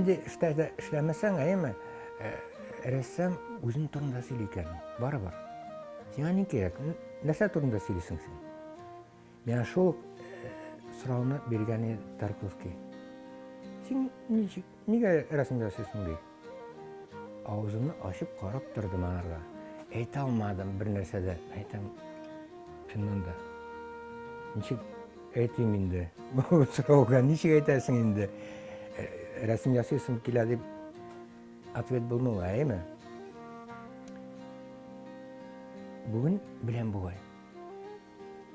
Şimdi işte işlemesen ayma ressam özün turunda söyleyken var. Sen ne gerek? Nasıl turunda söylüyorsun sen? Ben şu sorunu bergeni Tarkovski. Sen niye resim yapıyorsun diye? Ağzını açıp karıp durdum anarga. Ayta almadım bir nersede. Aytam şundan da. Niçin aytayım indi? Bu soruğa niçin aytarsın indi? Resim yapıyorsun kila deyip atvet bulmuyor ayma. Bugün bilen buğay.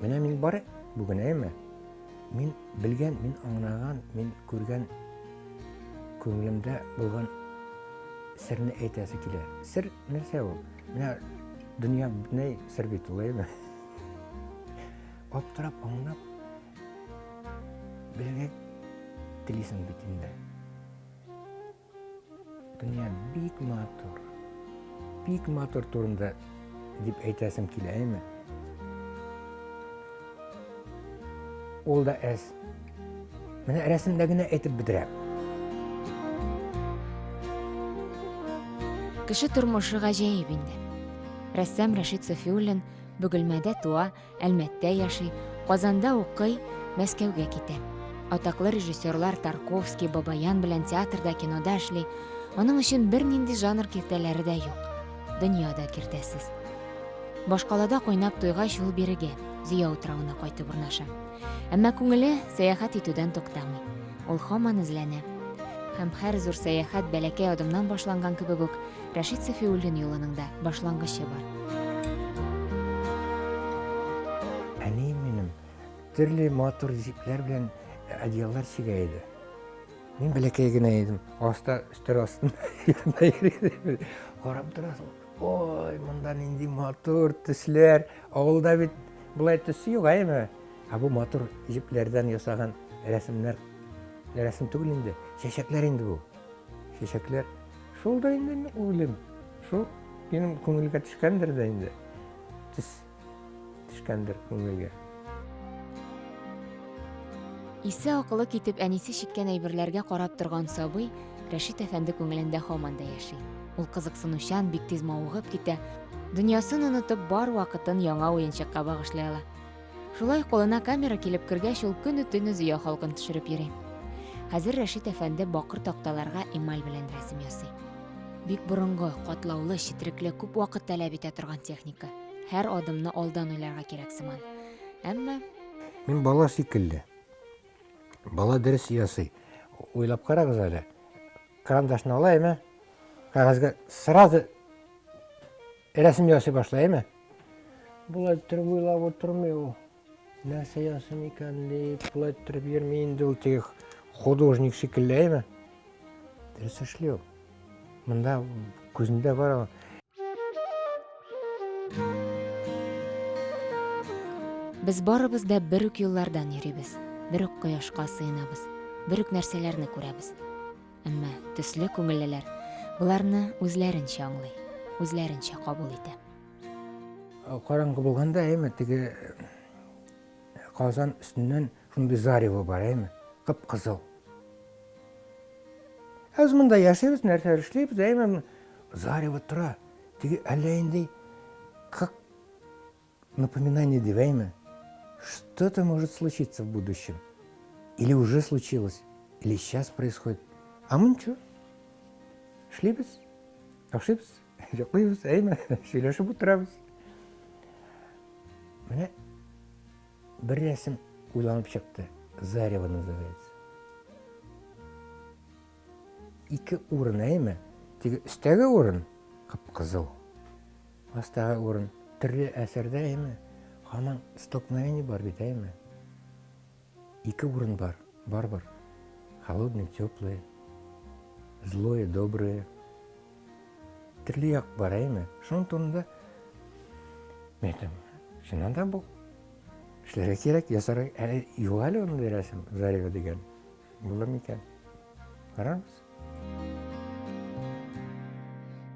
Mene min var bugün ayma. Min bilgen, min anlagan, min көрген көңілімде болған сірні айтасы келер. Сір нәрсе ол? Мына дүния бүтіней сір бет олай ма? Оптырап, аңнап, білген тілесің бетінде. Дүния бик мотор турында деп айтасым келер ма? Ол да әз. Мына рәсімдегіне айтып бітірем. Кеше тормышы гаҗәеп инде. Рәссам Рәшит Сафиуллин Бөгелмәдә туа, Әлмәттә яши, Казанда укый, Мәскәүгә китә. Атаклы режиссерлар Тарковский, Бабаян белән театрда, кинода эшли. Аның өчен бернинди жанр киртәләре дә юк. Дөньяда киртәсез. Башкалада кайнап туйгач ул бирегә, Зыя утрауына кайтып урнаша. Әмма күңеле сәяхәт итүдән туктамый. Ул һаман эзләнә. Һәм һәр зур сәяхәт бәләкәй адымнан башланган кебек үк Рәшит Сафиуллин юлының да башлангычы бар. Әни минем төрле мотор җипләр белән одеяллар чигә иде. Мин бәләкәй генә идем. Аста өстәл астында йөридем. Карап торасың. Ой, монда нинди мотор төсләр. Авылда бит булай төсе юк әйме? Бу мотор җипләрдән ясаган рәсем түгел инде. Чәчәкләр инде бу. Чәчәкләр. Шул да инде уйлыйм. Шул минем күңелгә төшкәндер дә инде. Төшкәндер күңелгә. Исе акылы китеп әнисе чиккән әйберләргә карап торган сабый Рәшит әфәнде күңелендә һаман да яши. Ул кызыксынучан бик тиз мавыгып китә. Дөньясын онытып бар вакытын яңа уенчыкка багышлый ала. Шулай кулына камера килеп кергәч, ул көне-төне Зыя халкын төшереп йөри. Хәзер Рәшит әфәнде бакыр такталарга эмаль белән рәсем ясый. Бик борынгы, катлаулы, четерекле, күп вакыт таләп итә торган техника. Һәр адымны алдан уйларга кирәк сыман. Әмма Мин бала шикелле. Бала дөрес ясый. Уйлап карагыз әле. Карандашны алаймы? Кагазга сразу рәсем ясый башлаймы? Булай торып уйлап отырмый ул. Нәрсә ясый икән дип, булай торып йөрми инде ул теге художник шикелле. Дөрес эшләү. Монда күзендә бар. Без барыбыз да бер үк юллардан йөрибез. Бер үк кояшка сыйынабыз. Бер үк нәрсәләрне күрәбез. Әмма төсле күңеллеләр буларны үзләренчә аңлый, үзләренчә кабул итә. Караңгы булганда теге казан өстеннән шундый зарево бар, кып-кызыл. Аз монда яшәбез, нәрсә эшләйбез, зарево тора. Теге әллә инде как напоминание дивайма. Что-то может случиться в будущем. Или уже случилось, или сейчас происходит. А мы ничего. Эшләйбез, ашыйбыз, йоклыйбыз, сөйләшеп утырабыз. Менә бер рәсем уйланып чыкты. Зарево называется. Ике урын, теге өстәге урын кып-кызыл. Астагы урын төрле әсәрдә, һаман столкновение бар бит, Ике урын бар. Холодный, теплый, злое, доброе. Төрле як бар, Шуның турында мен шуннан да бу эшләргә кирәк, ясарга юк әле ондай рәсем, зарево дигән. Булыр микән? Караңыз.